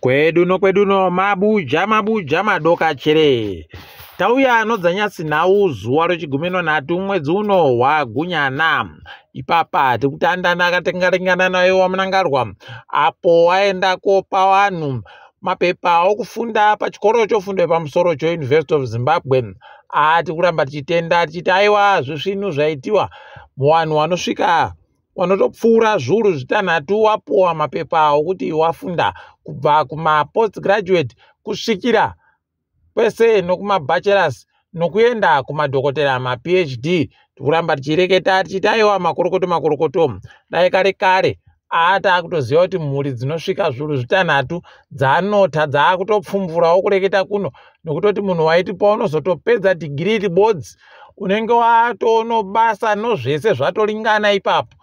Kweduno mabuja madoka chere. Tauya anodzanyasi nhau zuwa rechigumino nhatu mwedzi uno wagunyana. Ipapa tikutandana akatengaringana nayo wamunangarwa apo waenda kopa vanhu mapepa okufunda pachikoro chofundo yepamusoro choUniversity of Zimbabwe. Tikuramba tichitenda tichiti aiwa zvisvinu zvaitiwa muvanhu vanosvika vanotopfuura zviuru zvitanhatu wapuwa mapepa okuti wafunda kubva kuma postgraduate kusvikira kwese nokumabachelors nokuenda kumadhokotera maPhD. Tikuramba tichireketa tichiti aiwa makorokoto dai kare takutoziva kuti mhuri dzinosvika zviuru zvitanhatu dzanota dzakutopfumvurawo kureketa kuno nokutoti munhu waiti paunozotopedza dhigiri ribodzi unenge watono basa nozvese zvatoringana ipapo.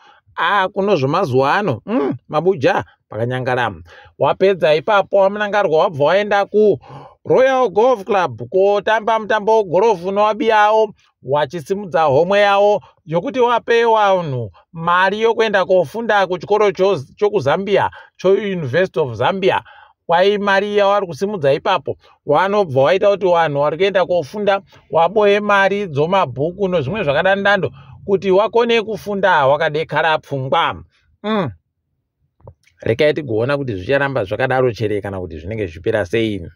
Kuno zvemazuva ano mabuja pakanyangara. Wapedza ipapo wamunangarwa wabva waenda kuRoyal Golf Club kotamba mutambo wegorofu nowabiyawo wachisimudza homwe yawo yokuti wape vanhu mari yokuenda kofunda kuchikoro chokuzambia choUniversity of Zambia. Kwai mari yavari kusimudza ipapo wanobva waita kuti vanhu vari kuenda kofunda waboye mari dzomabhuku nezvimwe zvakadandando kuti wakone kufunda wakadekara pfungwa. Rekai tigoona kuti zvicharamba zvakadaro chere kana kuti zvinenge zvipera sei.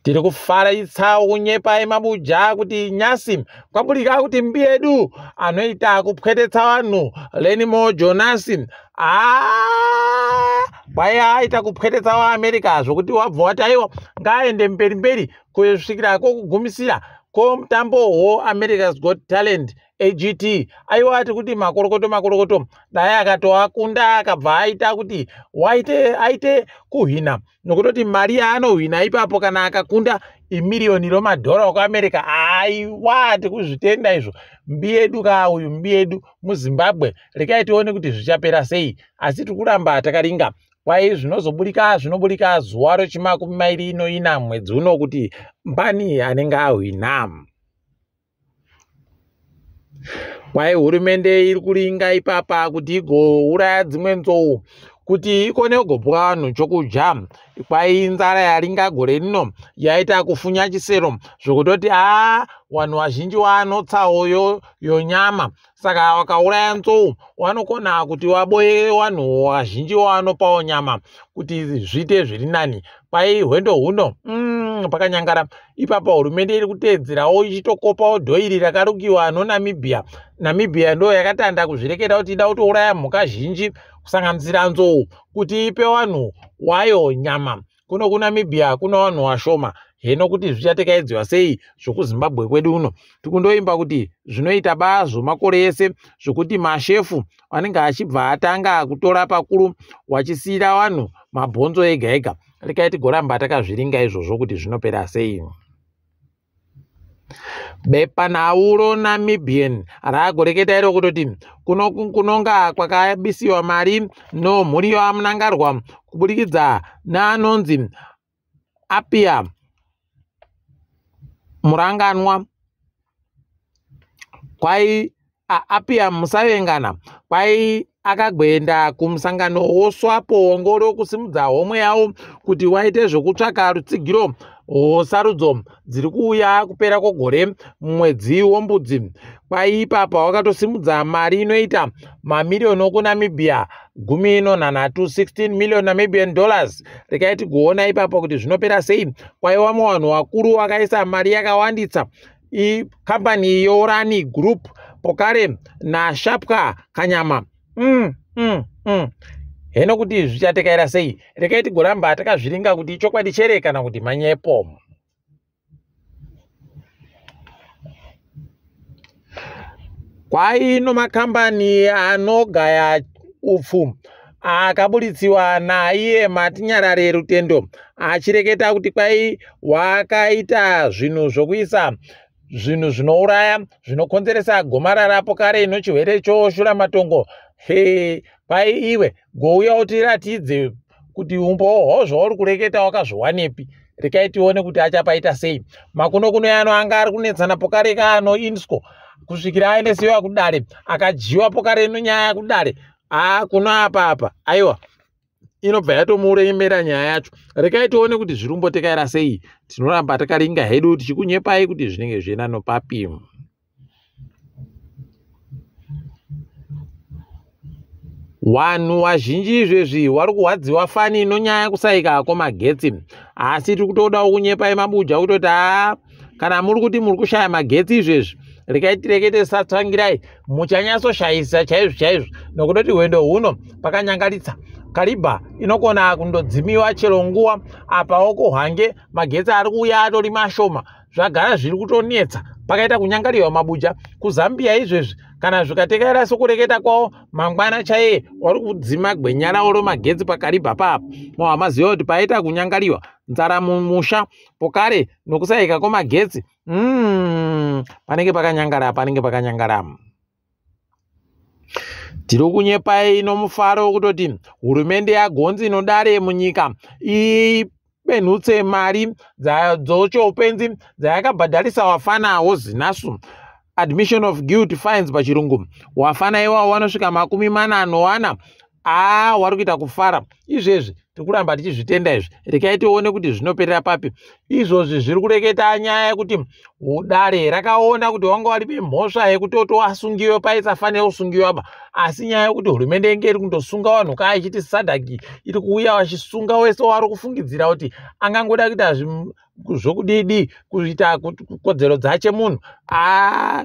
Tiri kufaraitsa kunyepa mabuja kuti nyasi kwabudika kuti mbi yedu anoita kupwetetsa vanhu Lenimo Jonas aita kupwetetsa vaAmerica zvokuti wabva wati aiwa ngaende mberi kusvikira kokugumisira komutambo America's Got Talent AGT. Aiwati kuti makorokoto dai akatoakunda akabva aita kuti aite kuhwina nokutoti mari yaanohwina ipapo kana akakunda imiriyoni romadhora okuAmerica. Aiwati kuzvitenda izvo. Mbi yedu kauyu mbi yedu muZimbabwe. Rekai tione kuti zvichapera sei, asi tikuramba takaringa. Kwai zvinobudika zuwa rechi24 mwedzi uno kuti mbani anenge ahwina. Kwai hurumende iri kuringa ipapa kuti igouraya dzimwe nzou kuti ikone kugopwa vanhu chokudya. Kwai nzara yaringa gore rino yaita kufunya chisero zvokutoti vanhu vazhinji vanotsawo yonyama. Saka wakauraya nzou vanokona kuti waboye vanhu vazhinji vanopawo nyama kuti zviite zviri nani. Kwai hwendo huno pakanyangara. Ipapa hurumende iri kuteedzerawo ichitokopawo dhoiri rakarukiwa noNamibia. Namibia ndo yakatanda kuzvireketa kuti ida kutouraya mhuka zhinji kusanganisira nzou kuti ipe vanhu wayo nyama. Kuno kuNamibia kuna vanhu vashoma. Heno kuti zvichatekaidzwa sei zvokuZimbabwe kwedu uno tikundoimba kuti zvinoita bazvo makore ese zvokuti mashefu vanenge achibva atanga kutora pakuru wachisiyira vanhu mabhonzo ega. Rekai tigoramba takazviringa izvozvo kuti zvinopera sei. Bepanhau Namibian raagoreketa iro kutoti kunonga kwakabisiwa mari nomhuri yamunangarwa kubudikidza naanonzi Apia Muranganwa. Kwai Apia Musavengana kwai akagoenda kumusangano woswapo ngoro kusimudza homwe yawo kuti waite zvokutsvaka rutsigiro sarudzo dziri kuuya kupera kwegore mwedzi wombudzi. Kwai ipapa wakatosimudza mari inoita mamiriyoni okuNamibia 16 million Namibian dollars. Rekai tigoona ipapa kuti zvinopera sei. Kwai vamwe vanhu vakuru vakaisa mari yakawanditsa. Kambani yoRani Group pokare naShapka Kanyama. Heno kuti zvichatekaira sei. Rekai tigoramba takazviringa kuti chokwadi chere kana kuti manyepo. Kwai makambani anogaya upfu akabuditsiwa naiye Matinyarare Rutendo achireketa kuti kwai wakaita zvinhu zvokuisa zvinhu zvinouraya zvinokonzeresa gomarara pokare inochirwere choshuramatongo. Kwai iwe gouya utiratidze kuti umboho zvauri kureketa wakazviwanepi. Rekai tione kuti achapaita sei. Makuno yano anga ari kunetsana pokare kano INSCO kusvikira aendesiwa kudare akajiwa pokare ino nyaya kudare kuno apa aiwa inobva yatomuremera nyaya yacho. Rekai tione kuti zviri kumbotekaira sei. Tinoramba takaringa hedu tichikunyepai kuti zvinenge zvienano papi. Vanhu vazhinji izvezvi vari kurwadziwa fani nonyaya yekusaika kwemagetsi. Asi tiri kutodawo kunyepai mabuja kutoti kana muri kuti muri kushaya magetsi izvezvi, rekai tirekete satsangirai muchanyatsoshayisa chaizvo chaizvo, nokutoti hwendo huno pakanyangaritsa. Karibha inokona kundodzimiwa chero nguva apawo kuhange magetsi ari kuuya atori mashoma. Zvagara zviri kutonetsa pakaita kunyangariwa mabuja kuZambia izvezvi. Kana zvikatekaira sokureketa kwawo mangwana chaiye wari kudzima gwenya rawo romagetsi pakaribha papo. Maziva kuti paita kunyangariwa nzara mumusha pokare nokusaika kwemagetsi. Panenge pakanyangara. Tiri kunyepai nomufaro kutoti hurumende yagonzi inodare munyika ipenhutse mari dzochoupenzi dzayakabhadharisa vafana wozinasu. Admission of guilt fines pachirungu. Wafana iwawo vanosvika 40 vari kuita kufara. Izvezvi tiri kuramba tichizvitenda izvi. Rekai tione kuti zvinoperera papi. Izvozvi zviri kureketa nyaya yekuti dare rakaona kuti wanga waripe mhosva yekuti asungiwe paisafanira kusungiwa. Asi nyaya yekuti hurumende inge iri kundosunga vanhu kaa ichiti sadhaki iri kuuya vachisunga wese wari kufungidzira kuti angangoda kuita zvokudidi kuita kodzero dzache munhu.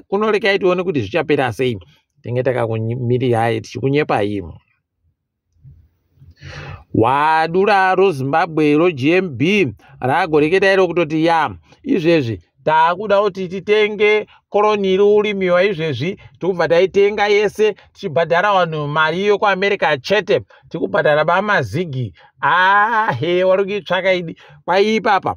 Kunorekai tione kuti zvichapera sei. Tenge takakumirira tichikunyepai. Wadura roZimbabwe roGMB ragoreketa iro kutoti izvezvi taakuda kuti titenge koroni iri urimiwa izvezvi tikubva taitenga yese tichibhadhara vanhu mari iyo kuAmerica chete tikubhadhara bamazigi. Wari kuitsvaka idi kwaipapa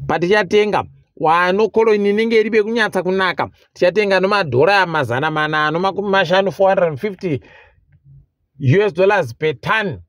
patichatenga wano koroni inenge iri bekunyatsa kunaka tichatenga nomadhora 450 $450 per ton.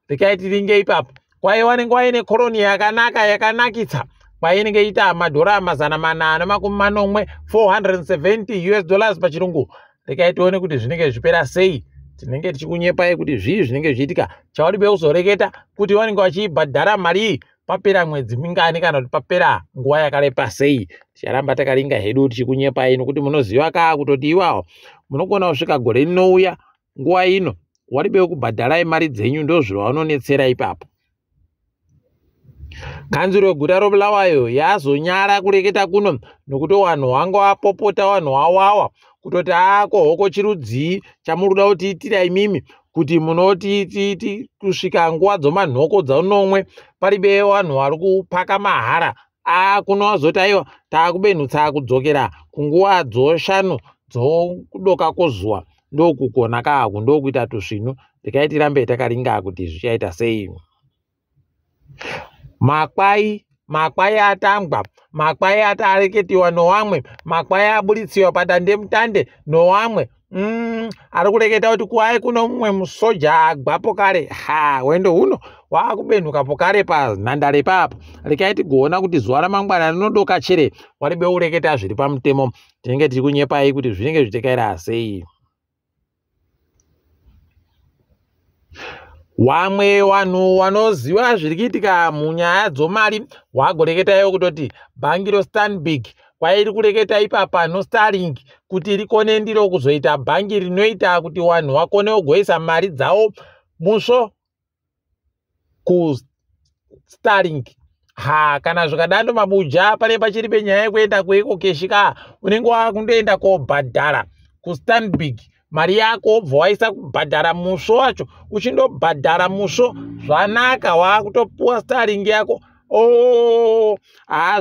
Rekai tiringe ipapo kwaiwa nenguva ine koroni yakanaka yakanakitsa kwainenge ita madhora 480 $470 pachirungu. Rekai tione kuti zvinenge zvipera sei. Tinenge tichikunyepai kuti zvii zvinenge zviitika. Chauribe kuzoreketa kuti vanenge vachibhadhara mari papera mwedzi mingani kana kuti papera nguva yakarepa sei. Ticharamba takaringa hedu tichikunyepai nokuti munoziva kutoti iwawo munogona kusvika gore rinouya nguva ino waribe kubhadharai mari dzenyu ndozviro vanonetsera ipapo. Kanzuro yeguta roBulawayo yazonyara kureketa kuno nokuti vanhu vanga vapopota vanhu wawawa kutoti hoko chirudzii chamuri kuda kuti itira imimi kuti munoti kusvika nguva dzomanhoko dzaunomwe paribe vanhu vari kupaka mahara. Kuno wazoti aiwa taakubenhutsa kudzokera kunguva dzoshanu dzokudoka kwozuva ndokukona kaku ndokuita tusvinu. Rekai tirambe takaringa kuti zvichaita sei. Makwai atangwa, makwai atareketiwa nowamwe, makwai aburitsiwa padandemutande nowamwe. Ari kureketa kuti kuwai kuno mumwe musoja agwapo kare. Hwendo huno wakubenhuka pokare panhandare papo. Rekai tigoona kuti zuva ramangwana rinodoka chere waribe kureketa zviri pamutemo. Tinenge tiri kunyepai kuti zvinenge zvitekaira sei. Wamwe vanhu vanoziva zviri kuitika munyaya dzomari wagoreketayo kutoti bhangi roStanbic kwairi kureketa ipapa noStarlink kuti rikone ndiro kuzoita bhangi rinoita kuti vanhu vakone kugoisa mari dzavo musvo kuStarlink. Kana zvikadando mabuja pane pachiri penyaya yekuenda kweiko keshika unenge wakundoenda kobhadhara kuStanbic mari yako wobva waisa kubhadhara musvo wacho uchindobhadhara musvo zvanaka wakutopuwa Starlink yako.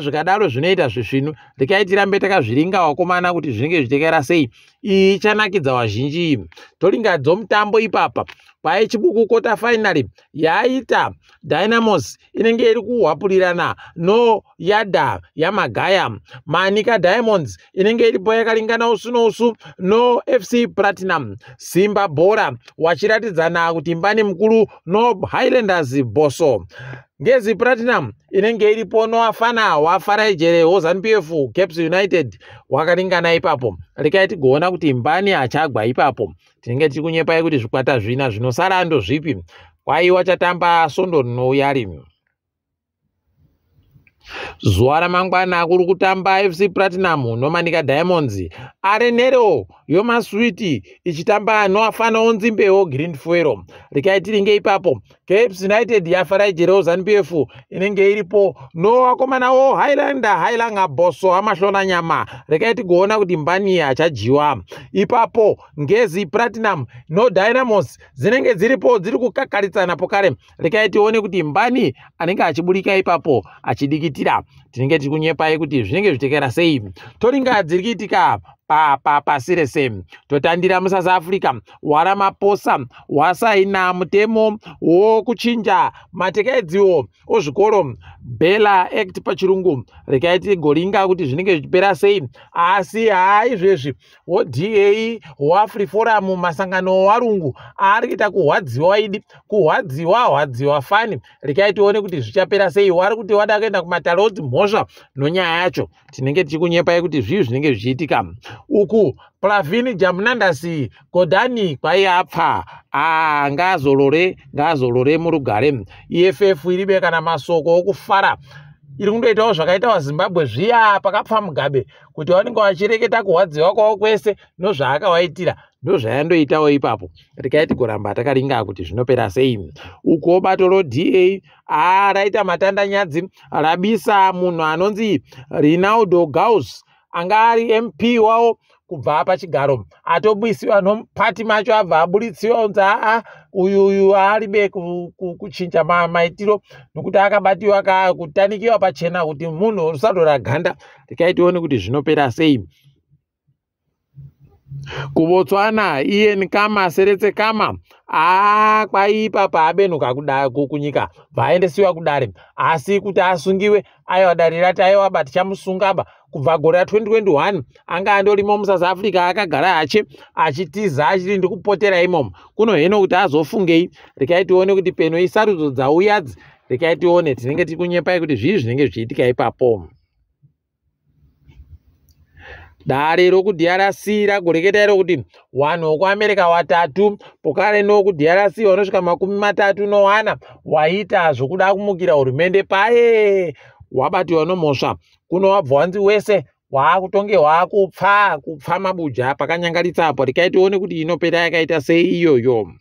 Zvikadaro zvinoita zvisvinu. Rekai tirambe takazviringa wakomana kuti zvinenge zvitekera sei. Iyi ichanakidza vazhinji. Toringa dzomutambo ipapa kwai chibuku kota finally yaita Dynamos inenge iri kuhwapurirana noYada yaMagaya. Manika Diamonds inenge iripo yakaringana usu nousu noFC Platinum. Simba Bora wachiratidzana kuti mbani mukuru noHighlanders Boso. ngezi Platinum inenge iripo noafana waFarajere ZANU-PF Caps United wakaringana ipapo. Rekai tigoona kuti mbani achagwa ipapo. Tinenge tichikunyepai kuti zvikwata zvina zvinosara ndo zvipi. Kwaiwa chatamba Sondo nouyari. Zuva ramangwana kuri kutamba FC Platinum noManika Diamonds. Arenero yomaswiti ichitamba noafana onzimbewo Green Fuel. Rekai tiringe ipapo. Caps United yaFarajere ZANU-PF inenge iripo nowakomanawo Highlander Boso amahlona nyama. Rekai tigoona kuti mbani achajiwa. Ipapo ngezi Platinum no Dynamos zinenge dziripo dziri kukakaritsana pokare. Rekai tione kuti mbani anenge achiburika ipapo achidikitira. Tinenge tikunyepai kuti zvinenge zvitekera sei. Toringa dzirikiitika pasi rese. Totandira muSouth Africa waRamaphosa wasaina mutemo wokuchinja matekedziwo ozvikoro Bela Act pachirungu. Rekai tigoringa kuti zvinenge zvichipera sei. Asi izvezvi DA waFree Forum masangano warungu ari kuita kuhwadziwa fani. Rekai tione kuti zvichapera sei. Wari kuti wada kuenda kumatalodzi mhosva nonyaya yacho. Tinenge tichikunyepai kuti zvinenge zvichiitika. Uku Plavini Jamnandasi Godani kwaiapfa ngazorore murugare. EFF iribe kana masoko okufara iri kundoitawo zvakaitawo Zimbabwe zviya pakapfa Mugabe kuti vanenge vachireketa kuhwadziwa kwawo kwese nozvaakawaitira ndozvayandoitawo ipapo. Rekai tigoramba takaringa kuti zvinopera sei. Uko bato roDA raita matandanyadzi rabisa munhu anonzi Rinaldo Gauss anga ari MP wawo kubva pachigaro. Atobwisiwa nomupati macho abva aburitsiwa unzi uyu aribe kuchinja maitiro nokuti akabatiwa kutanikiwa pachena kuti munhu rusadora ganda. Rekai tione kuti zvinopera sei. KuBotswana Ian Khama Seretse Khama kwaipa paabenuka kunyika vaendesiwa kudare, asi kuti asungiwe aiwa dare rati aiwa bati chamusungaba kubva gore ra2021 anga andorimo muSouth Africa akagara achitiza achiti ndikupotera imomo kuno heno kuti azofungei. Rekai tione kuti peno isarudzo dzauyadzi. Rekai tione tinenge tikunyepai kuti zvinenge zvichiitika ipapo. Dare rokuDRC ragoreketa rokuti wanhu wokuAmerica watatu pokare nokuDRC vanosvika 34 waita zvokuda kumukira hurumende paye wabatiwa nomhosva kuno wabva wanzi wese waakutonge wakupfa mabuja pakanyangaritsapo. Rekai tione kuti inopera yakaita sei iyoyo.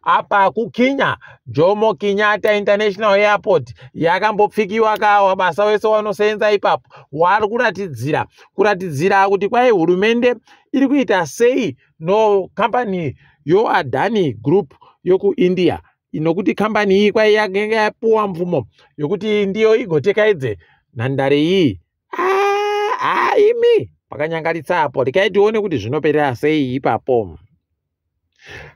Apa kuKenya Jomo Kenyatta International Airport yakambopfikiwa kawa basa wese wanosenza ipapo wari kuratidzira kuti kwai hurumende iri kuita sei no company yo Adani Group yoku India inokuti company iyi kwai yakanga yapuwa mvumo yokuti ndiyo igotekaidze nhandare iyi. Imi pakanyangaritsapo. Rekai tione kuti zvinoperera sei ipapo.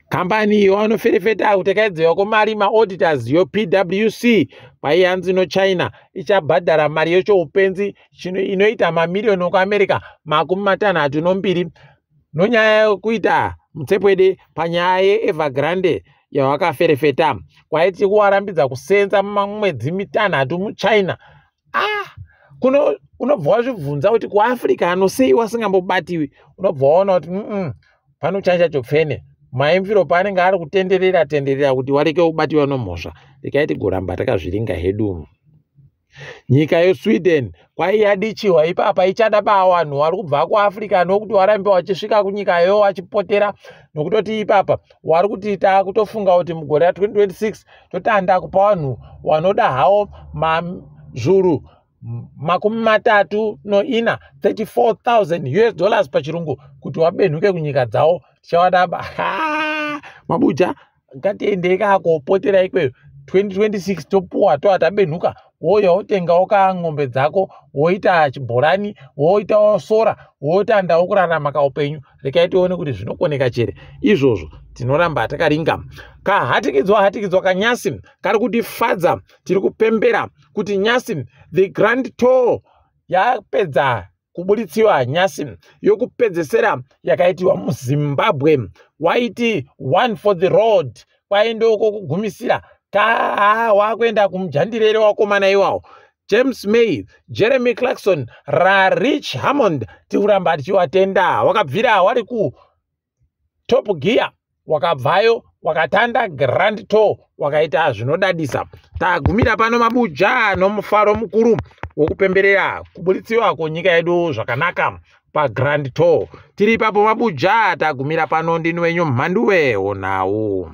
Kambani wanoferefeta kutekaidziwa kwemari maAuditors yo PwC kwaiyanzi noChina ichabhadhara mari yechoupenzi inoita mamiliyoni okuAmerica 62 nonyaya yekuita mutsepwede panyaya yeEvergrande yawakaferefeta kwaiti kuwarambidza kusenza mwedzi 6 muChina. Unobva wazvibvunza kuti kuAfrica anosei wasingambobatiwi. Unobva waona kuti panochacha chopfene maimviro paanenge ari kutenderera kuti wareke kubatiwa nomhosva. Rekai tigoramba takazviringa hedu. Nyika yeSweden kwai yadichiwa ipapa ichada vanhu vari kubva kuAfrica nokuti warambe wachisvika kunyikayo wachipotera nokutoti ipapa wari kuti takutofunga kuti mugore ra2026 totanda kupa vanhu wanoda hawo mazvuru 34 $34,000 pachirungu kuti wabenhuke kunyika dzawo. Tichawadaba mabuja ngatiendei kakopotera ikweyo 2026 topuwa toatabenhuka woya wotengawo ng'ombe dzako woita chibhorani woitawo sora wotandawo kurarama kaupenyu. Rekai tione kuti zvinokoneka chere izvozvo. Tinoramba takaringa. Kahatikidzwa kaNyasim kari kutifadza. Tiri kupembera kuti Nyasim the Grand Tour yapedza kubuditsiwa. Nyasim yokupedzesera yakaitiwa muZimbabwe waiti one for the road kwaindoko kugumisira wakuenda kumujandirere wakomana iwawo James May, Jeremy Clarkson, Rich Hammond tikuramba tichiwatenda. Wakabvira wari ku Top Gear, wakabvayo wakatanda Grand Tour, wakaita zvinodadisa. Tagumira pano mabuja nomufaro mukuru wokupemberera kubuditsiwa kwenyika yedu zvakanaka pa Grand Tour. Tiri papo mabuja, tagumira pano ndini wenyu Mhanduwe Onau.